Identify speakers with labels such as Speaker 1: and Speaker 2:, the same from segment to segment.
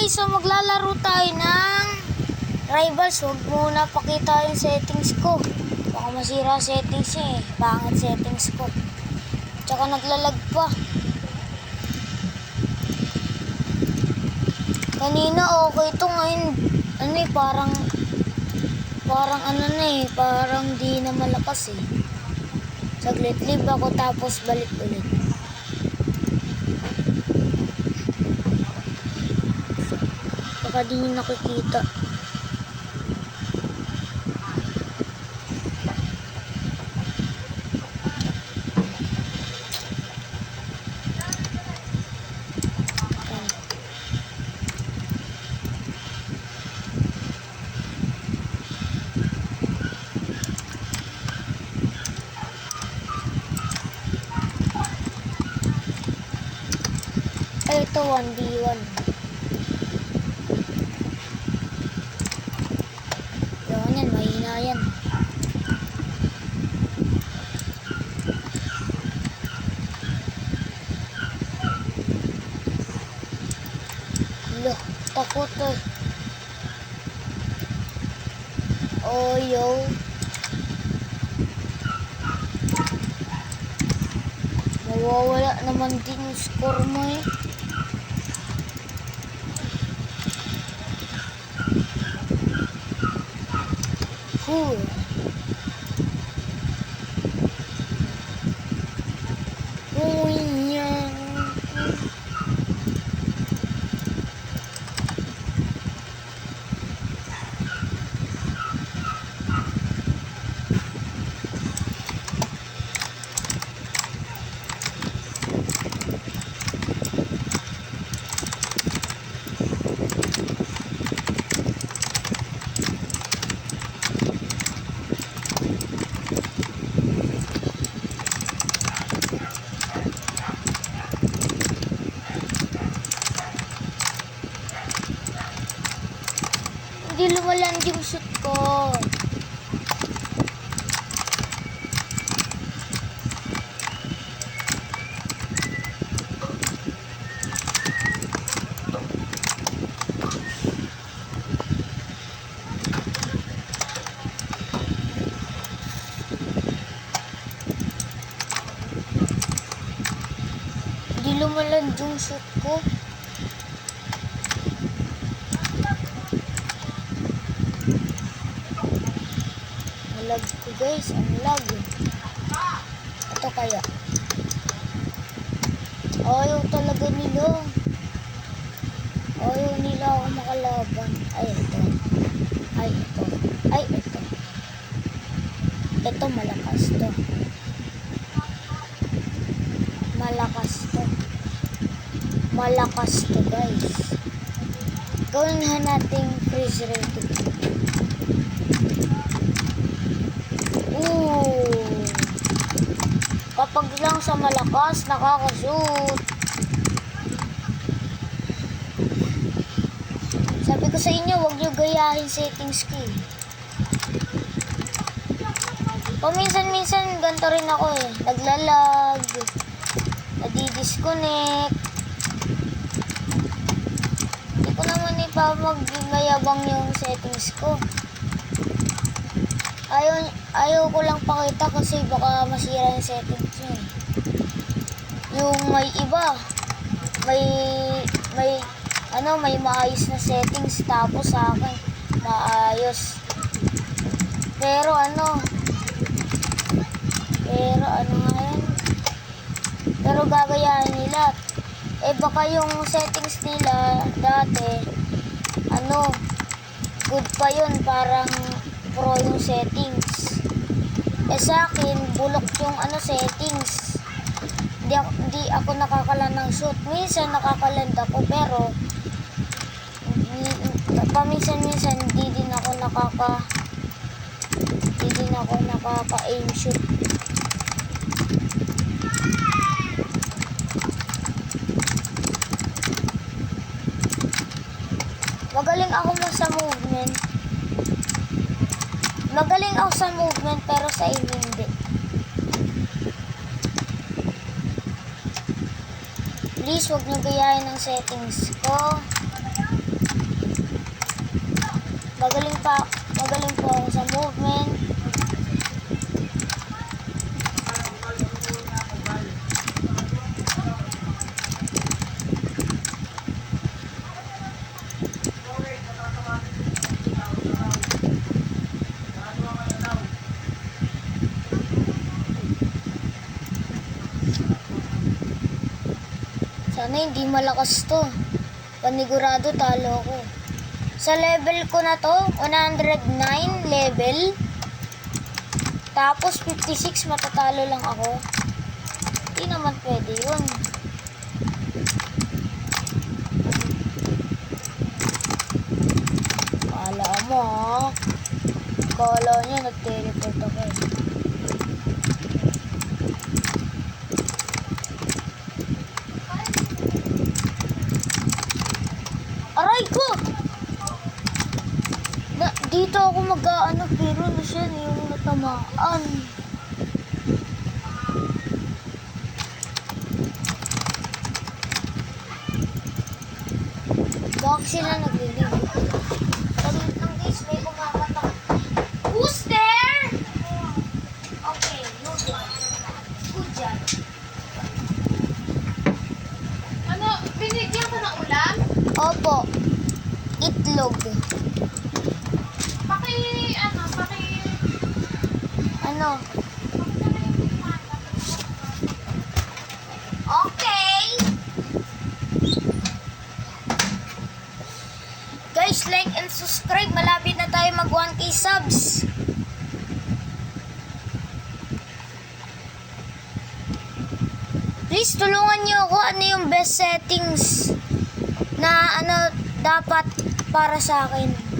Speaker 1: guys, so maglalaro tayo ng Rivals. Huwag muna pakita yung settings ko. Baka masira settings niya eh. Pangit settings ko. Tsaka naglalag pa. Kanina okay to, ngayon ano eh, parang ano na eh, parang di na malakas eh. Saglit live ako tapos balik ulit. Baka di nyo nakikita. Ay, ito 1v1. Yan yan, mahina yan. Lo, takot eh. Oh, yo. Mawawala naman din yung score mo eh. Cool. Hindi lumaland yung shoot ko. Hindi lumaland yung shoot ko. Lag ko guys, ang lag. Ito kaya. Ayaw talaga nila. Ayaw nila ako makalaban. Ay, ito. Ay, ito. Ay, ito. Ito malakas to. Malakas to. Malakas to guys. Gawin natin freeze rating. Kapag lang sa malakas, nakakashoot. Sabi ko sa inyo, huwag nyo gayahin settings ko eh. Paminsan-minsan, ganito rin ako eh. Naglalag, nadidisconnect. Hindi ko naman ipamagmayabang yung settings ko. Ayaw ko lang pakita kasi baka masira yung settings niya. Yung may iba, may maayos na settings tapos sa akin maayos. Pero ano nga yan? Pero gagayahin nila. Eh baka yung settings nila dati good pa yun, parang pro yung settings. Eh sa akin, bulok yung settings. Di ako nakakalan ng shoot. Minsan nakakaland ako, pero paminsan-minsan di din ako nakaka-aim shoot. Magaling ako sa movement. Magaling ako sa movement pero sa aim hindi. Please, huwag nyo gayahin ang settings ko. Magaling po ako sa movement. Sana hindi malakas to. Panigurado talo ko. Sa level ko na to, 109 level. Tapos 56 matatalo lang ako. Hindi naman pwede yun. Kala mo ha. Kala niya nag-teleport ako. Aray ko! Dito ako mag-aano pero na siya yung natamaan. Bakit sila nagliligo? Salit lang guys, may kumakatak. Who's there? Okay, no good. Good job.
Speaker 2: Ano, binigyan ka ng ulam?
Speaker 1: Opo. Itlog. Ano? Okay. Guys, like and subscribe. Malapit na tayo mag 1K subs. Please tulungan niyo ako ano yung best settings na ano dapat para sa akin.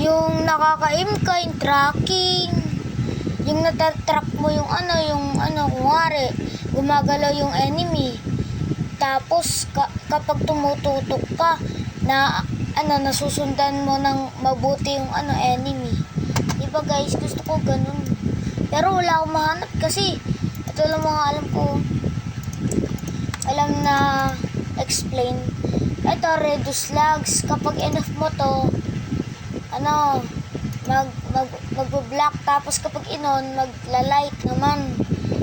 Speaker 1: Yung nakaka-aim ka, yung tracking, yung natatrack mo yung kunwari, gumagalaw yung enemy. Tapos, kapag tumututok ka, nasusundan mo ng mabuti yung enemy. Diba guys, gusto ko ganun. Pero wala akong mahanap kasi, ito lang mga alam ko. Alam na explain. Ito, reduce lags. Kapag enough mo to, mag-block, tapos kapag inon, magla-light naman.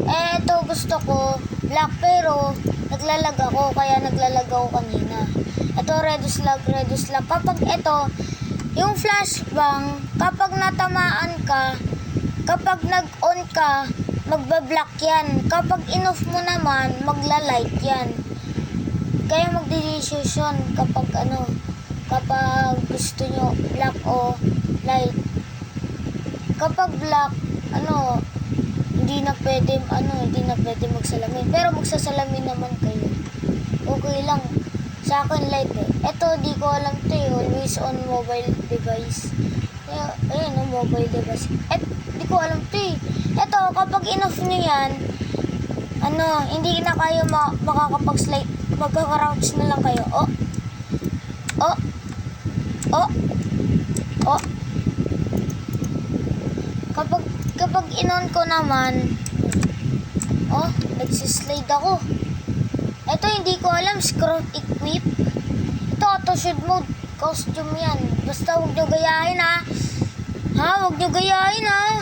Speaker 1: Ito gusto ko, black pero naglalag ako, kaya naglalag ako kanina. Ito, reduce lag. Kapag ito, yung flashbang, kapag natamaan ka, kapag nag-on ka, magba-block yan. Kapag in-off mo naman, magla-light yan. Kaya mag-decision kapag kapag gusto nyo black o light. Kapag black, hindi na pwede magsalamin. Pero magsasalamin naman kayo. Okay lang. Sa akin light eh. Ito, di ko alam to eh. Always on mobile device. Ayun, mobile device. Di ko alam to eh. Ito, kapag in-off nyo yan, hindi na kayo makakapag-slide. Magkaka-crouch na lang kayo. Kapag in-on ko naman, nagsislide ako. Ito, hindi ko alam, scroll equip. Ito, auto shoot mode, costume yan. Basta huwag nyo gayahin ha. Huwag nyo gayahin ha.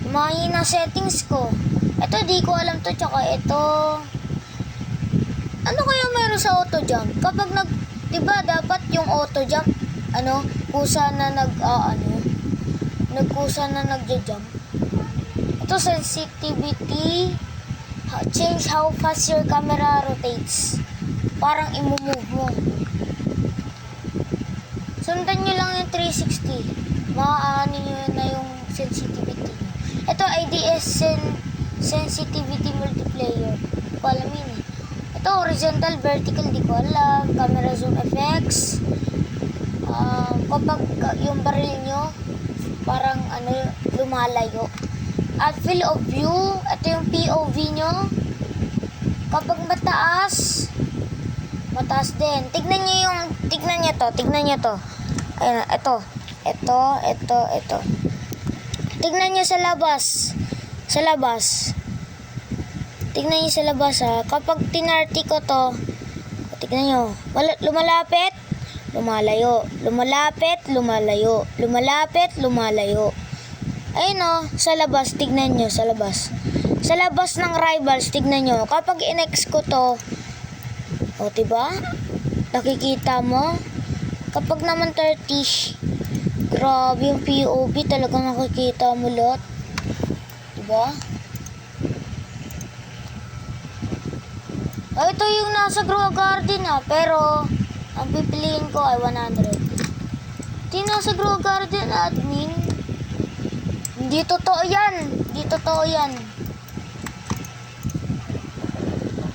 Speaker 1: Mahina settings ko. Ito, di ko alam to, tsaka ito. Ano kaya mayroon sa auto jump? Kapag diba dapat yung auto jump, kusa na nagkusa na nagja-jump. Ito, sensitivity, change how fast your camera rotates. Parang i-move mo. Sundan nyo lang yung 360. Maaani nyo na yung sensitivity. Ito, IDS sensitivity multiplayer. Hindi ko alam yun eh. Ito, horizontal, vertical, di ko alam. Camera zoom effects. Kapag yung baril nyo, parang lumalayo. At field of view, ito yung POV nyo. Kapag mataas din. Tignan nyo to. Ayun, ito. Tignan nyo sa labas. Tignan nyo sa labas ha. Kapag tinarty ko to, tignan nyo. Lumalapit. lumalayo. Lumalapit, lumalayo. Lumalapit, lumalayo. Ayun o, sa labas, tignan nyo, sa labas. Sa labas ng rivals, tignan nyo. Kapag in-X ko to, o diba? Nakikita mo? Kapag naman 30, grabe yung POV, talagang nakikita mo lot. Diba? Ito yung nasa Grow Garden pero ang pipiliin ko ay 100. Ito yung nasa Grow Garden, admin. Hindi totoo yan. Hindi totoo yan.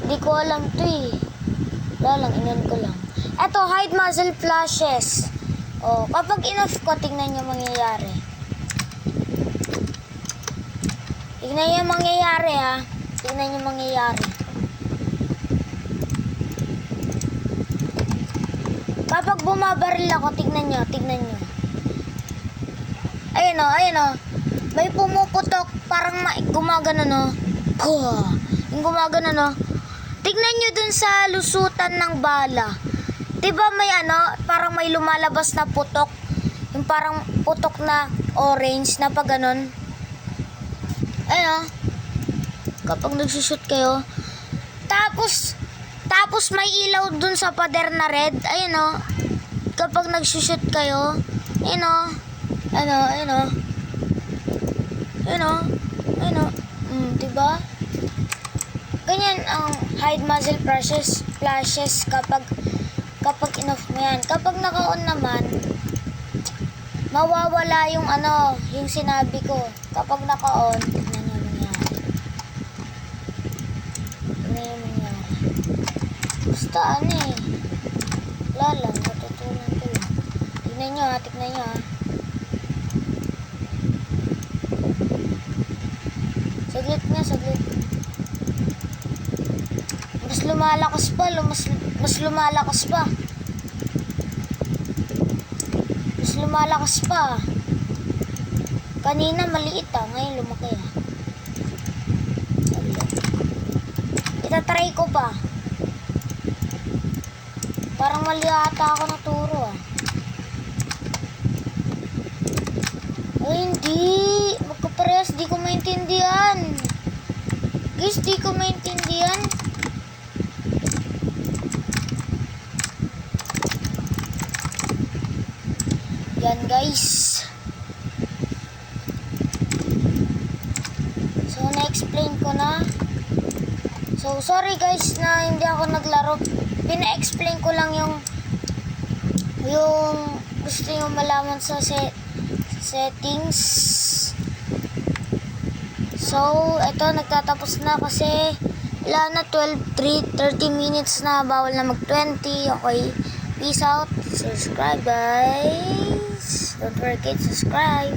Speaker 1: Hindi ko alam to Wala lang, inan ko lang. Ito, hide muzzle flashes. O, kapag enough ko, tingnan nyo mangyayari. Tingnan nyo mangyayari ha. Tingnan nyo mangyayari. Kapag bumabaril ako, tignan nyo, tignan nyo. Ayun o. May pumuputok, parang gumagano no. Yung gumagano no. Tignan nyo dun sa lusutan ng bala. Diba may parang may lumalabas na putok. Yung parang putok na orange na pag ganon. Ayun o. Kapag nagsushoot kayo. Tapos may ilaw dun sa pader na red. Ayun o. Kapag nagsushoot kayo. Ayun o. Ayun o. Diba? Ganyan ang hide muzzle flashes kapag enough mo yan. Kapag naka-on naman, mawawala yung yung sinabi ko. Kapag naka-on, tignan nyo mangyari. Basta wala lang, natutunan ko lang. Tignan nyo ha. Saglit. Mas lumalakas pa. Mas lumalakas pa. Kanina maliit ngayon lumaki Itatry ko pa. Parang mali ata ako naturo Ay, hindi. Magkaparehas, di ko maintindihan. Guys, di ko maintindihan. Yan, guys. So, na-explain ko na. So, sorry guys na hindi ako naglaro. Pina-explain ko lang yung gusto nyo malaman sa settings. So, ito nagtatapos na kasi wala na 12:30 minutes na, bawal na mag-20. Okay, peace out. Subscribe guys. Don't forget to subscribe.